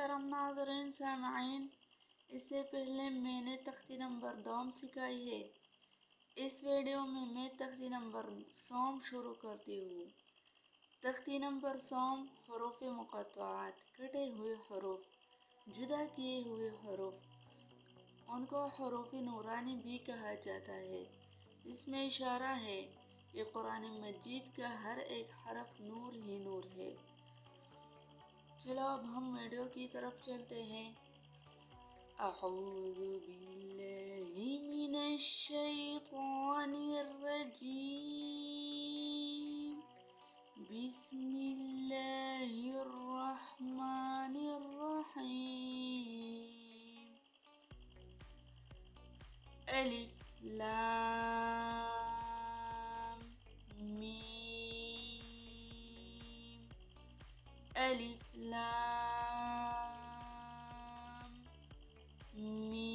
मोहतरम नाज़रीन सामईन, इससे पहले मैंने तख्ती नंबर 2 सिखाई है। इस वीडियो में मैं तख्ती नंबर 100 शुरू करती हूँ। तख्ती नंबर 100 हरूफ मुक़त्तआत, कटे हुए हरूफ, जुदा किए हुए हरूफ, उनको हरूफ नूरानी भी कहा जाता है। इसमें इशारा है कि कुरान मजीद का हर एक हरफ नूर ही नूर है। चलो अब हम वीडियो की तरफ चलते हैं। अऊज़ु बिल्लाहि मिनश शैतानिर रजीम। बिस्मिल्लाहिर रहमानिर रहीम। अलिफ लाम मीम। अलिफ लाम मीम।